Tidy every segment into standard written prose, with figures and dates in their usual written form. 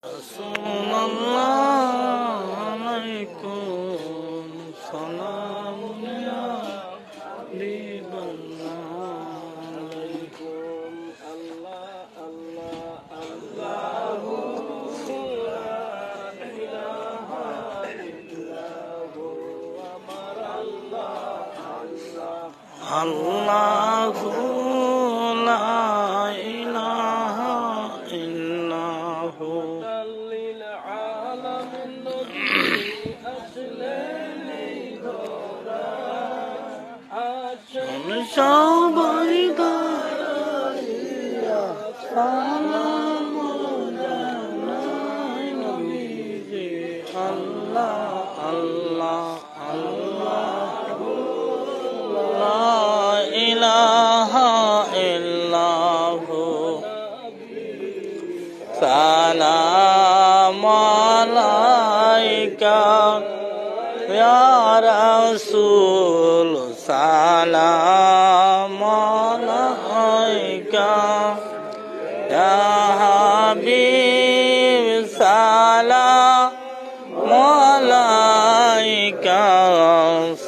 Assalamu alaikum, salam ya Habiballah. Allah, Allah, Allahu la ilaha illahu amar Allah, Allahu la ilaha illahu lil alamin asli dora ashun সবাই দাঁড়াইয়া সালাম জানাই নবীজি আল্লাহ আল্লাহ আল্লাহ লা ইলাহা ইল্লাহু সালাম আলাইকা ইয়া রাসূল সালাম আলাইকা ইয়া হাবিব সালাম আলাইকা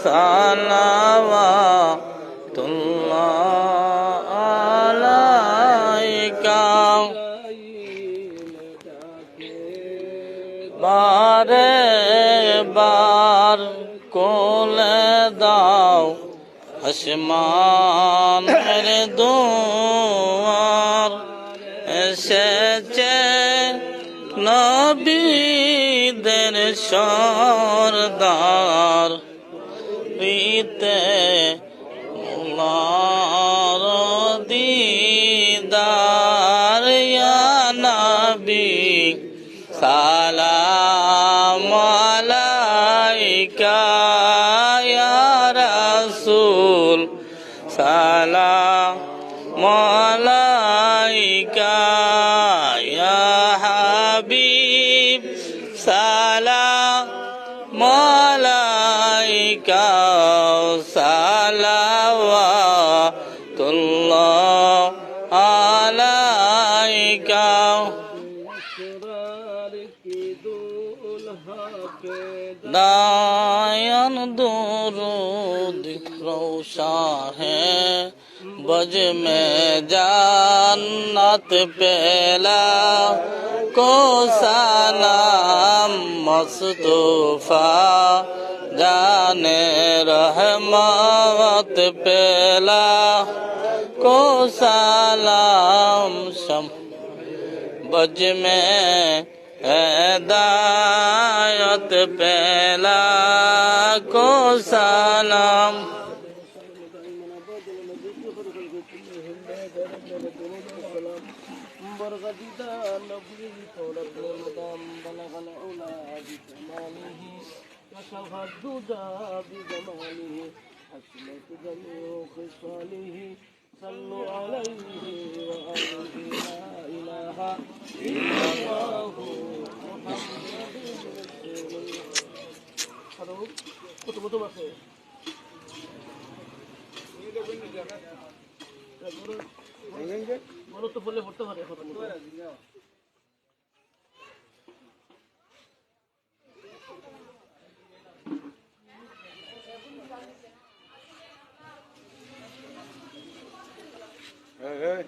সালাওয়াতুল্লাহ আলাইকা বারে বার কোলে দাও আসমান মেরে দুয়ার এসেছে নবীদের সরদার রীতে মোলার দিদার ইয়া নবী সালাম আলাইকা ইয়া রাসূল সালাম আলাইকা ইয়া হাবিব সালাম আলাইকা সালাওয়াতুল্লাহ আলাইকা दायन दुरूद रोशा है बज में जन्नत पेला को सलाम मुस्तफा जाने रहमत पेला को सलाम शम बज में हिदायत पेला को सलाम صلوا عليه وآله لا إله إلا الله محمد رسول الله বলো তো বললে পড়তে পারে Hey.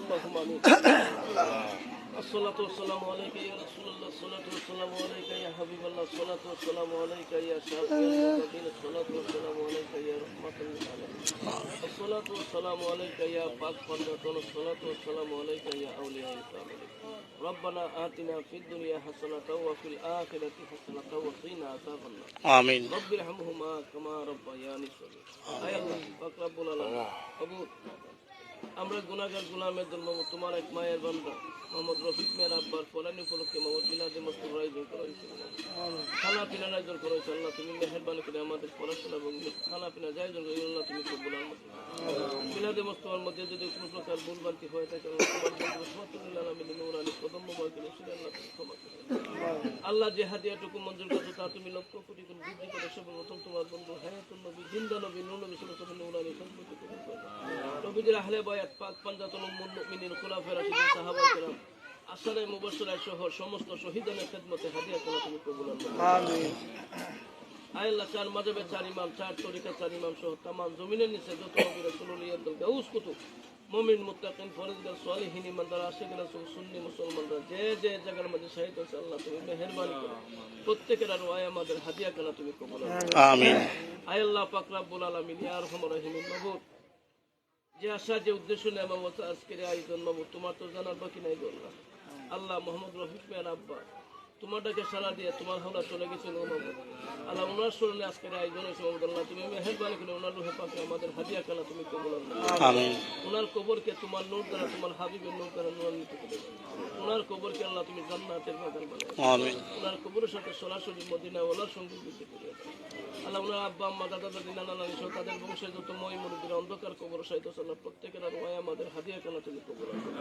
اللهم آمين. الصلاة والسلام عليك يا رسول الله، الصلاة والسلام عليك يا حبيب الله، الصلاة والسلام عليك يا شافي المساكين، الصلاة والسلام عليك يا رحمة للعالمين، الصلاة والسلام عليك يا پاک فرزندان، الصلاة والسلام عليك يا أولياء الكاملين. ربنا آتنا في الدنيا حسنة وفي الآخرة حسنة وقنا عذاب النار. آمين. رب ارحمهما كما ربياني صغيرا. أي الله পাক রব্বুল আলামিন আবু আমরা গুনাহগার গোলামের জন্য তোমার এক মায়ের বান্দা মোহাম্মদ রফিক মেয়ের আব্বার ফলানি উপলক্ষে মোহাম্মদ মিলাদে মুস্তফা আয়োজন করা হয়েছিল। খানা পিনার আয়োজন করা হয়েছে। আল্লাহ তুমি মেহেরবানি করে আমাদের পড়াশোনা এবং খানা পিনা যাই আয়োজন করি আল্লাহ তুমি কবুল আল্লাহ মিলাদে মোস্তফার মধ্যে যদি কোনো প্রকার ভুলভ্রান্তি হয়ে থাকে আল্লাহ তোমার বন্ধু রহমাতুল্লিল আলামিন নূরানি কদম মোবারকের উসিলায় আল্লাহ তুমি ক্ষমা করে দাও। আল্লাহ যে হাদিয়াটুকু মঞ্জুর করছো তা তুমি লক্ষ কোটি গুণ বৃদ্ধি করে সর্বপ্রথম তোমার বন্ধু হায়াতুন নবী জিন্দা নবী নূর নবী সাল্লাল্লাহু আলাইহি নূরানি সম্পর্কে কবুল করে দাও। নবীদের আহলে বায়াত পাক পাঞ্জাতুল মুমিনিন খুলাফায়ে রাশিদিন সাহাবায়ে কেরাম আসরে মুবাশশিরা সহ সমস্ত শহীদানের খেদমতে হাদিয়া করা তুমি কবুল আল্লাহ। আমিন। আয় আল্লাহ চার মাযহাবের চার ইমাম চার তরিকার চার ইমাম সহ তামাম জমিনের নিচে যত নবী রাসূল ওলি আব্দুল গাউস কুতুব মুমিন মুত্তাকিন ফরজগার সালিহিন ইমানদার আশিকিন রাসূল সুন্নি মুসলমানরা যে যে জায়গার মধ্যে শহীদ হয়েছে আল্লাহ তুমি মেহেরবানি করে প্রত্যেকের আর ওয়াই আমাদের হাদিয়া করা তুমি কবুল আল্লাহ। আমিন। আয় আল্লাহ পাক রব্বুল আলামিন ইয়া আরহামুর রাহিমিন মাবুদ যে আশা যে উদ্দেশ্য নিয়ে আমার মতো আজকের এই আয়োজন মাবুদ তোমার তো জানার বাকি নাই গো আল্লাহ। আল্লাহ মোহাম্মদ রফিক মিয়ার আব্বা তোমারটাকে সারা দিয়ে তোমার হাওলা চলে গেছিল মাবুদ আল্লাহ ওনার স্মরণে আজকের আয়োজন হয়েছে মাবুদ আল্লাহ তুমি মেহেরবানি করে ওনার রুহে পাকে আমাদের হাদিয়া কালা তুমি কবুল আল্লাহ। আমিন। ওনার কবরকে তোমার নূর দ্বারা তোমার হাবিবের নূর দ্বারা নূরান্বিত করে দাও। ওনার কবরকে আল্লাহ তুমি জান্নাতের বাগান বানাও। আমিন। ওনার কবরের সাথে সরাসরি মদিনা ওলার সঙ্গে বৃদ্ধি করে দাও। আল্লাহ ওনার আব্বা আম্মা দাদা দাদি নানা নানি সহ তাদের বংশের যত মই মুরব্বীরা অন্ধকার কবর সাহিত্য আল্লাহ প্রত্যেকের আর ওয়াই আমাদের হাদিয়া কালা তুমি কবুল আল্লাহ।